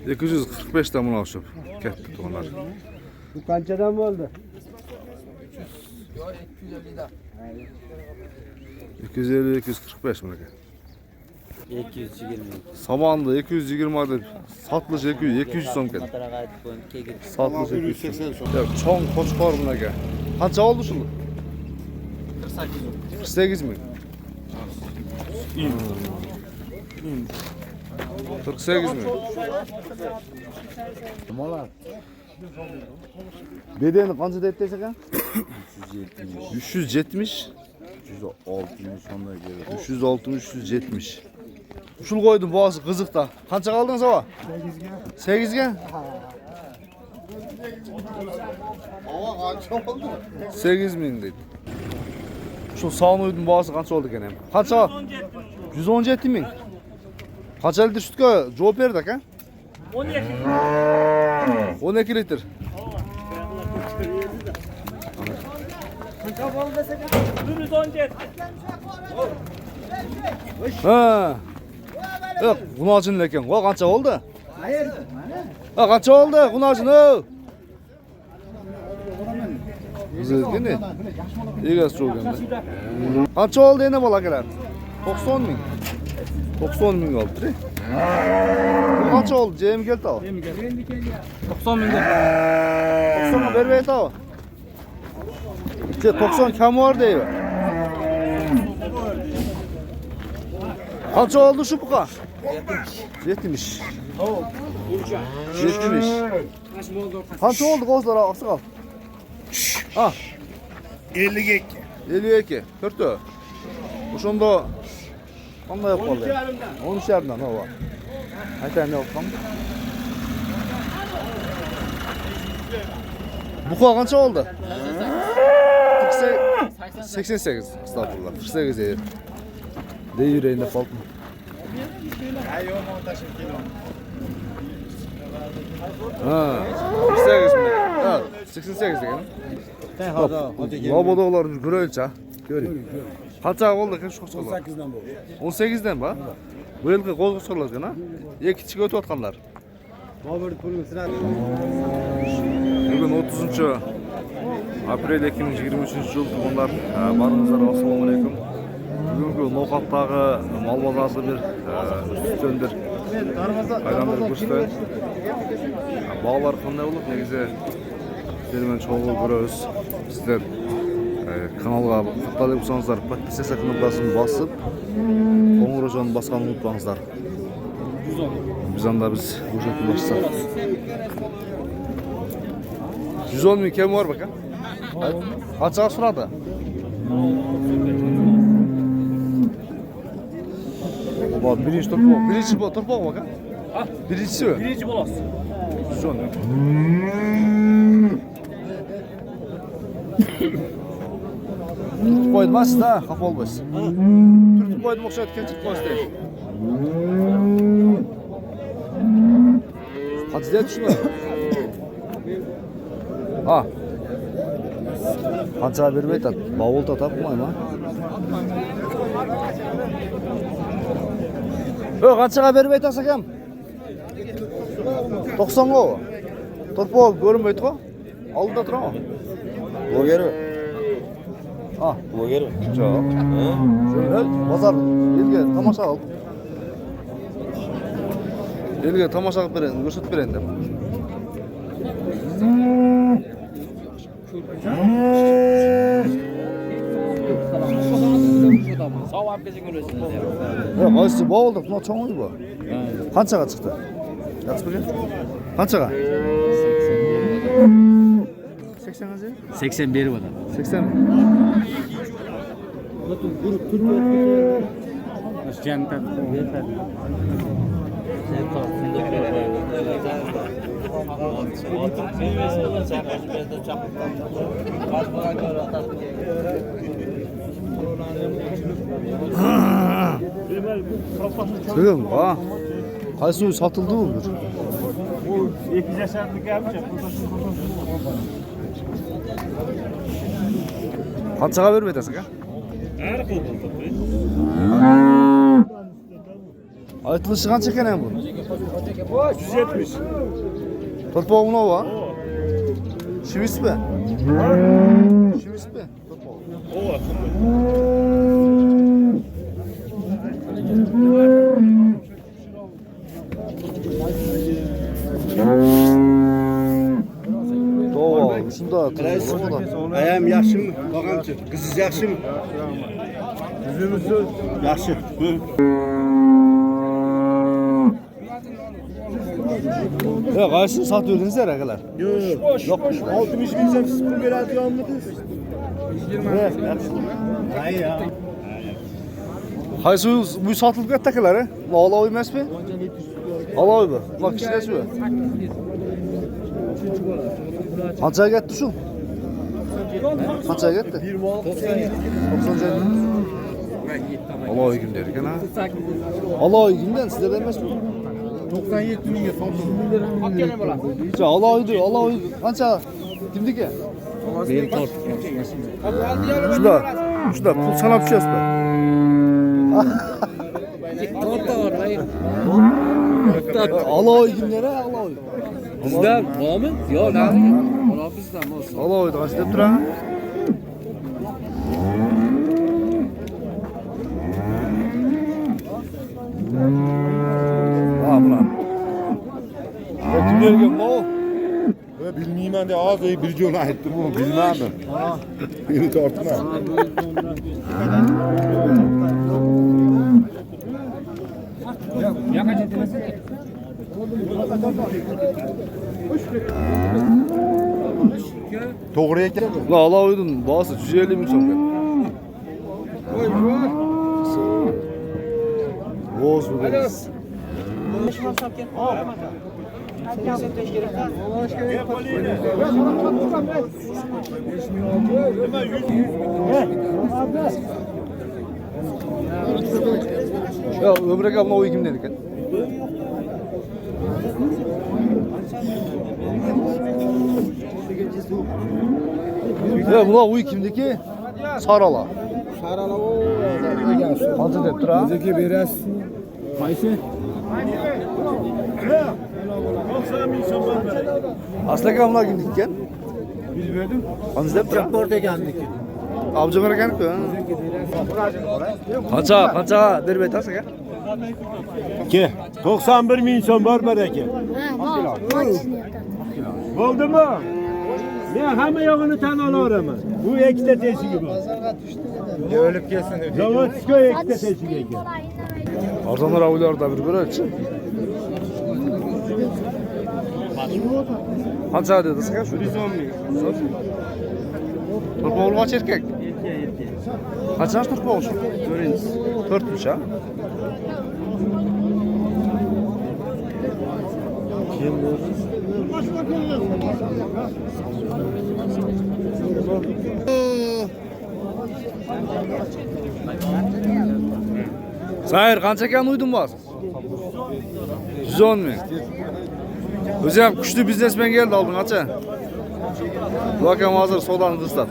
245 dan buna oxşap. Ketdi to'g'lar. Bu qanchadan bo'ldi? 250 245 bunaka. 220. Samandı 220 deb satılış 200 so'm ketdi. Satılış 200 so'm. Yo'q, cho'ng qo'chqor bunaka. Qancha oldi shuni? 48 ming. 48 ming. Molar. Bedeni qancha deb desek ekan? 370. 370. 360 sonday keladi. 360 370. Ushul qo'ydim bosi qiziqda. Qancha qoldingiz ava? 8 ga. 8 ga? Ava qancha oldu? 8 ming dedi. Şu sağın bosi qancha oldu ekan ham? Qancha? 117 ming. Qancha litr sutga javob berdi aka? 12 litr. Qancha bo'ldi desek, 117. Ha. Yo'q, G'unojin lekin. Vo qancha oldi? Qayerda? Ha, qancha oldi? G'unojin o. Bizga ne? Egas cho'ganda. Qancha oldi endi bolakalar? 90 ming. 90 ming oldi. Bu qancha oldi? Jem keldi o. 90 ming. 90 ga bermaydi o. 90 kam var deydi. Qancha oldi shu buqa? 70. 70. Qancha oldi qo'zlar oqsiqal? Ha. 52. 52. To'rtta. O'shanda qanday qoldi? 13 dan o. Aytaymi yo'qmi? Buqa qancha oldi? 88. Estağfurullah. 48 yer. De yüreğinde faltın. Ayo montaşın kilo. Ha. 48 mi? Ha. 88 degan. Labodolar görölçe. Göreyim. Qancha oldu ki şu qo'zg'ollar? 18'den bo'ldi. 18'den mi? Bu yilgi qo'zg'ollar ekan, ha? Ikkichiga o'tib atganlar. Bobur pulni siradi. Bugün 30 aprel 2023 yıl tuğunlar. Barınızlar, assalamu alaikum. Bugünkü Noqat'tағы mal bazarda bir üstündir. Aylandır Kuş'tayın. Bağlar qanday bo'lib, negize sizlerмен çoğul görөбүз. Sizler kanalga катталып болсоңуздар, подписаться кнопкасын басып, қоңырауын басқанды унутпаңыздар. Biz anda biz bu şekilde başlasak. 110 ming kim var bakın? Kaça sırada? Bak birinci torpaq, birinci bu torpaq bakın. Birincisi mi? Birinci bolas. 110 ming. Türk koydum aslında, kafa olmasın. Türk koydum okşaydı, kençik koydum. Hadi de şunu. Ha. Qancha bermaydi? Bavul da tapmayman. Yo, qanchaga bermaydi asakam? 90 ga. Torpaq ko'rinmaydi-ku. Oldida turadi. Bo'germi? Ha, Bo'germi? yo'q. Shunday bozor elga tomosha qil. Elga tomosha qilib berayin, ko'rsatib berayin deb. Sağ bezing o'lsin. Yo'q, qaysi bo'ldi? Buni cho'ng'i bu. Qanchaga chiqdi? Yaxshi bilgan? Qanchaga? 80 ga? 80 berib o'tadi. 80 mi? Janta. Söylüyorum ha. Qaysi satıldı mı bir? Bu 2 yaşarlık yapacak. Qanchaga bermaydi asaka? Har qildi. Aytılışı qancha ekan ham bu? 170. To'rtpog'i nova. Shivismi? Shivismi? To'rtpog'i. To'g'ri, shunda to'g'ri. Ayam yaxshimi? Tog'amchi. Qiziz yaxshimi? Qizimiz yaxshi. Ya qaysi sotib yurdingizlar akalar? Yo'q. 60 ming so'm siz pul beradiganmisiz? 20. Hayır ya. Qaysi bu sotilib ketdi akalar? Bu oloy emasmi? Oloy bu. Bak kichkinasi bu. Qanchaga ketdi shu? Qanchaga ketdi? 90. Oloy günler ekan ha. Oloy günden sizlerden emasmi? 97 mingga sotdim. Ja, oloydi, oloy. Qancha? Kimniki? Men tort. Shunda pul sanab tushasizmi? Tortda bor, hayır. Oloy günlere oloy. Bizda bormi? Yo'q, nariga. Mana bizda mos. Oloy qancha deb turaman? Ha, bular. Kim bergan bu? Bilmayman de az bir jo'na aytdim, bu bilmadim. Beni tortma. To'g'ri ekan. La oloydin bosi 150 ming so'm. Voz bu deriz. Ya ömrek alma o kim dedik ya? Ya buna uy kimdeki? Sarala. Sarala o. Qancha deb tura? Bizga berasiz. Qaysi? Aslaka buna kim dikkan? Biz verdim. Qancha deb tura? Porta ekandik. Abjamar ekan-ku. Qancha berib aytasiz aka? Ke 91 ming so'm bor baraka. Bo'ldimi? Men hamma yog'ini tan olaveraman. Bu ikkita teshigi bor. O'lib kelsin deb. Zavodskoy ikkita teshigi ekan. Arzonlar avlarda bir ko'raychi. Qancha dedingiz aka? 110 ming. To'rtpog'li qoch erkak? Qancha to'rtpog'i shu? 4-chi ha? Kim bu? Sayır qancha ekan uydun bor? 110 ming. O'zi ham kuchli biznesmen keldi oldin qancha? Bu akam hozir sodani qilsam.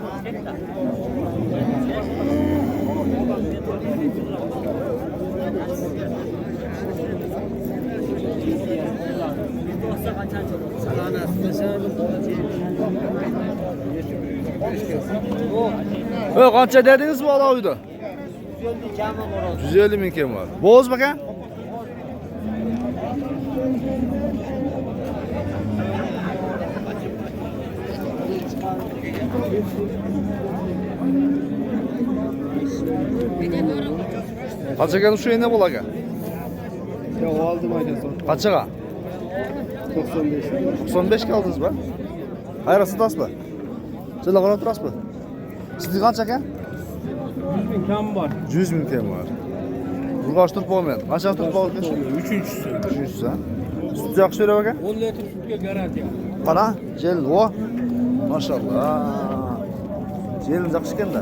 Qancha dedingiz bu oloyda? 150 ming kim var. Bo'z baka? Qancha ekan shu endi bo'lar ekan? Ya oldim aytasan. Qanchaga? 95. 95 ga oldingizmi? Qayerga sotasizmi? Sizlar qarab turasizmi? Sizning qancha ekan? 100 ming kam bor. 100 ming kim var. Urg'och turpog'men. Qancha turpog'i? 3-inchisi. 300 ha. Sut yaxshi berib aka? 10 litr sutga garantiya. Qara, jel o. Maşallah. Jelim yaxshi ekanda.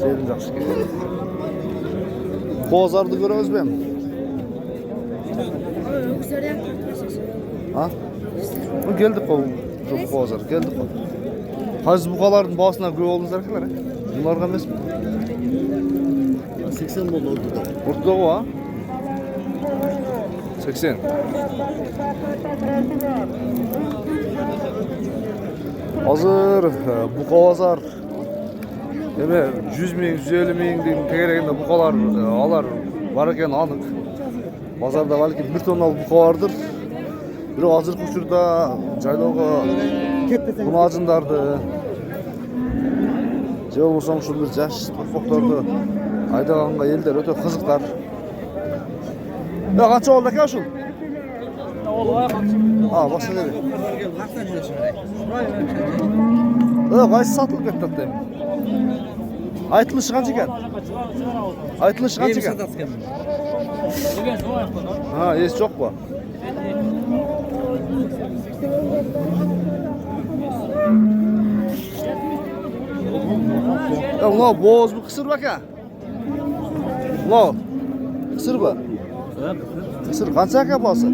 Jelim yaxshi ekan. Bozorni ko'ramizmi? Ha? Bu geldik o. Bozor geldik o. Hozir buqalarning boshidan ko'p oldingizlar akalar. Bunlarga emasmi? 80 oldu ortada. Ortada o ha. 80. Hazır bu kovazar. Deme 100 ming, 150 ming degan tegereginde bu kolar alar var eken anık. Pazarda balki 1 tonnalыk bu kovardır. Biri hazır kuşurda jaylooga bunu ajındardı. Je bolbosam şu bir jaş torpoktordu aydaганга elder öte kızıklar. Ya kança oldu aka şul? Ha başka nere? Qaysi satılıp ketdi dedim. Aytılışı kança ekan? Aytılışı kança ekan? Ha, es çok bu. Ya ulan boğaz bu kısır bak ya. Ulan kısır bu. Kısır kança aka boğazı?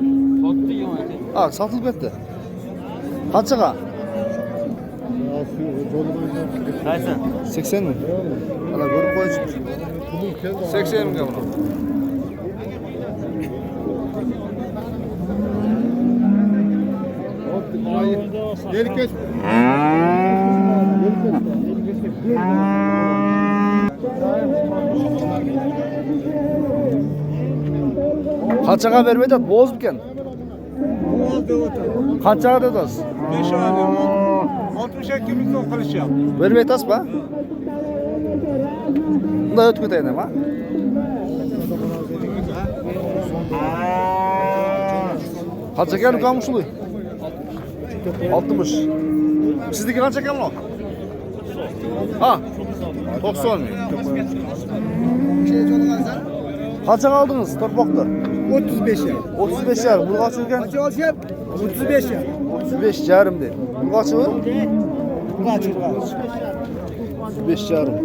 Ha satılıp ketdi. Kançaga? Qaysi? 80 mi? Ana görüp koyucu. 80 mi bunu? Geri geç. Kançaga vermedi at boğaz biken. Kançaga dedi az. 5 alıyorum. 62 bin son kalışacağım. Vermedi az ba? Bunda ötü küteyim ha? Kança gelip kalmışlı. 60. Sizdeki kança gelin o? Ha? 90 mı? Kança kaldınız torpakta? 35 ya. 35 yarım. Bunu kaç ülken? Kaç olacak? 35 ya. 35 yarım değil. Bunu kaç ülken? Kaç olacak? 35 yarım.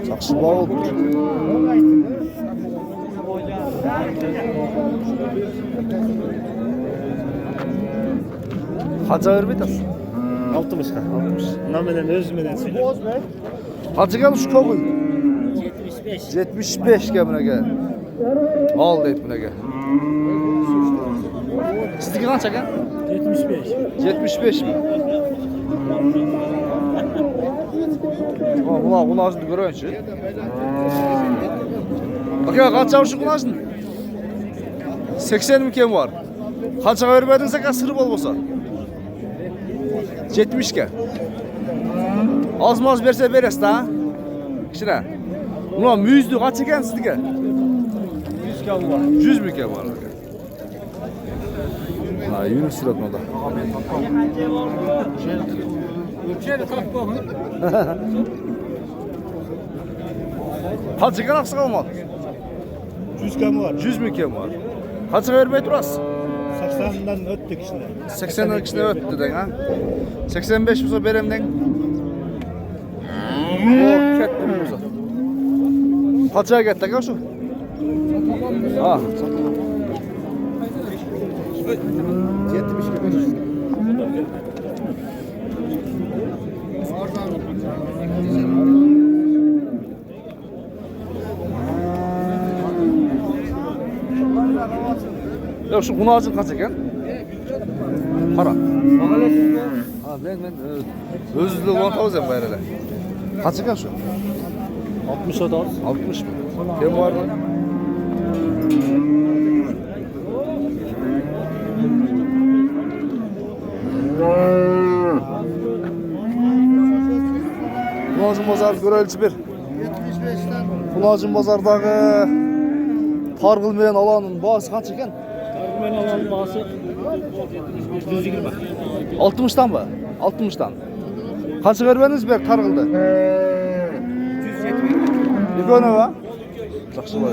Çakşı bağ oldu. Kaça vermeydi az? 60'a. 60. Nameden özmeden söyle. Kaça geldi şu kovuy? 75 gemine gel. Al deyip buna gel. Sizdeki kaç aka? 75. 75 mi? Ulan bunu ağzını görüyorsun şu. Bak ya kaç çavuşun bunu ağzını? 80 mi kem var? Kaça vermedinse kaç sırıp olmasa? 70 ke. Az maz verse veres da. İşte. Ulan müzdü kaç eken sizdeki? 100 kal var. 100 mü kem var? Ha, Yunus suratın o da. Kaç eken aksa kalmadı? 100 kal var. 100 mü kem var? Kaça vermeye durasın? 80'den öttük işte. 80'den ikisine öttü den ha? 85 mi beremden? O kettim mi kaça gitti ka şu? Ha, 70 gibi. yok şu bunu ağacın kaç eken? Para. Ha ben özlü olan tavız ya bayrağıyla. Kaç eken şu? 60 oda. 60 mı? Kim var mı? Kulağacın bazar görelçi bir. Kulağacın bazardağı targıl menen alanın bağısı kaç eken? Ben alalım bağısı 120. 60'tan mı? 60'tan. Kaçı vermeniz bir targıldı? 170. Bir öne var. Жақсы var.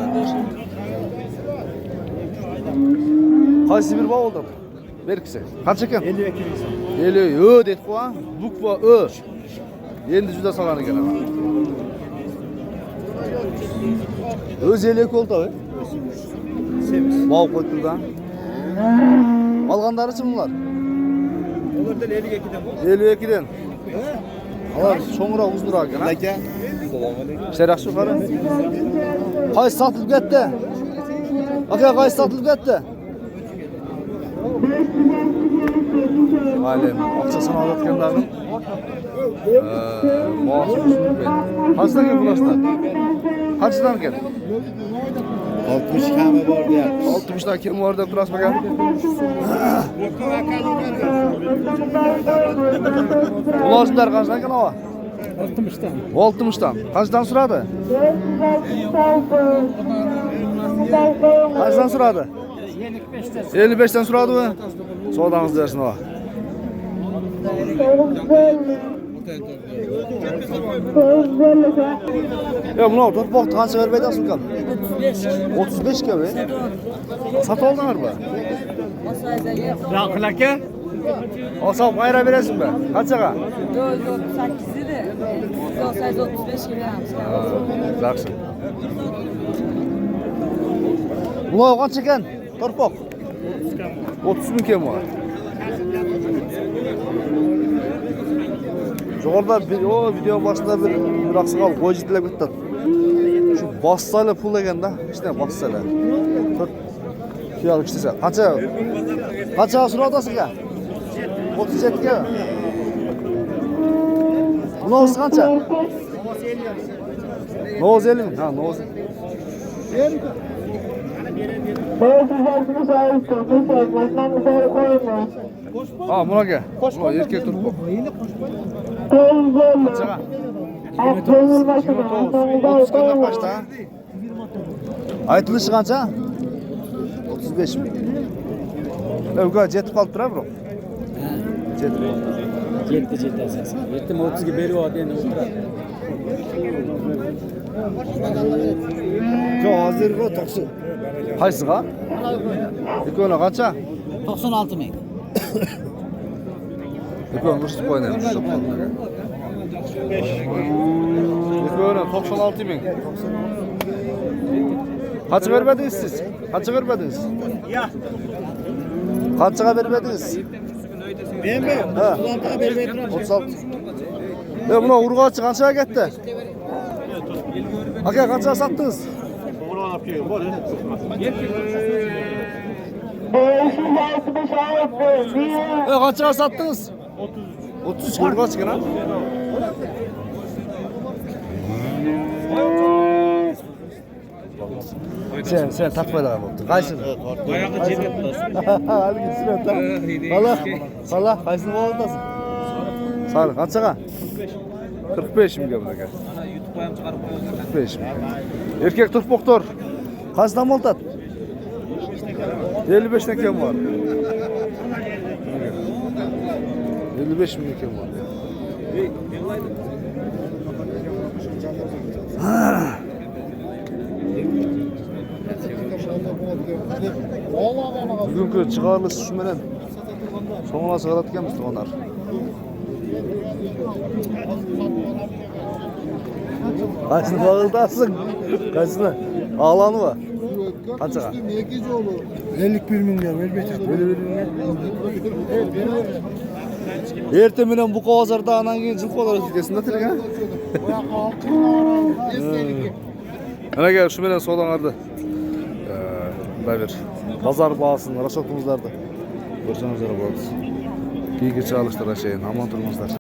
Qaysi bir bağ oldu? Berkisi. Kaç eken? 52 bin. 50 ö deydi qo'y. Bukva ö. Endi juda salgan ekan. Öz 52 oldu abi. Semiz. Bağ qo'ydi da. Alğanları kim bunlar? Onlardan 52'den bu. 52'den. Alar çoğunluğa uzunluğa gel. Leke. Şeref yukarı. Qaysi satılıp ketdi? Aka qaysi satılıp ketdi? Alem, akçasını alatkenlerin. Maaşı düşünüp ben. Kaçtan gel bulaşta? Kaçtan gel? 60 kami var diye. 60'dan kim var da bulas bakalım. Ulaşlar kaçtan gel hava? 60'tan. 60'dan. Kaçtan suradı? Kaçtan suradı? 55'ten suradı mı? Soğudanız dersin hava. Ya buna tutbaq qancha verib aytasiz ukam? 35 ga be. Sat oldinglar mı? Yaqin aka. Olsam ayra berasizmi? Qanchaga? 438 idi. 935 ga beramiz. Yaxshi. Buna qancha ekan? Turpoq. 30 ming ekan bu. Jo'g'orda video boshida bir raqsqal qo'yjitlab ketdi. Shu bossalar pul deganda, hech narsa bossalar. 4 kiyal ishlasa. Qancha so'radasiz aka? 37 ga. Bunisi qancha? 950 ming. Ha, 9. Ha, bunaga. Bu erkek turpoq. Qanchaga? 30 qanday qashta? Aytilishi qancha? 35 ming. Uka jetib qolib turadi, bro. Jetib. Yetti asosan. 7:30 ga beryapti endi o'tiradi. Jo, hozir 90. Qaysiga? Ikkovini qancha? 96 ming. Ikkovini urishib qo'yaylik. Ikkovini 96 ming. Qancha bermadingiz siz? Qancha bermadingiz? Qanchaga bermadingiz? Menmi? Ha. 36 ga berib aytdim. 36. Buna urg'ochi qanchaga ketdi? Aka qanchaga sotdingiz? Qanchaga sotdingiz? 30 urg'och kana? Sen takmadan bo'ldi. Qaysini? Oyog'i jetib Haligi suratda. Qala, qaysini oldasan? Sal, qanchaga? 45 mingga bunaqa. YouTube qo'yam chiqarib qo'ygan. 45 ming. Erkek turpoqtor. Qanchadan bo'ladi? 55 dan kam bor. 55 ming kam bor. Bugungi chiqarilish shu bilan so'ngga chiqarayotganmiz to'g'onlar. Qaysini bağırdarsın? Qaysini? Ağlanı var. Qanchaga? 51 mingga berib aytdim. 51 mingga. Erta bilan bu qozarda anan keyin jil qolar ketsinda tilga. Ana gel şu bilan so'lanardi. Bir bozor bahasini rashotimizlarda ko'rsanizlar bo'ladi. Kiygi chalishlar ashayin, amon turmazlar.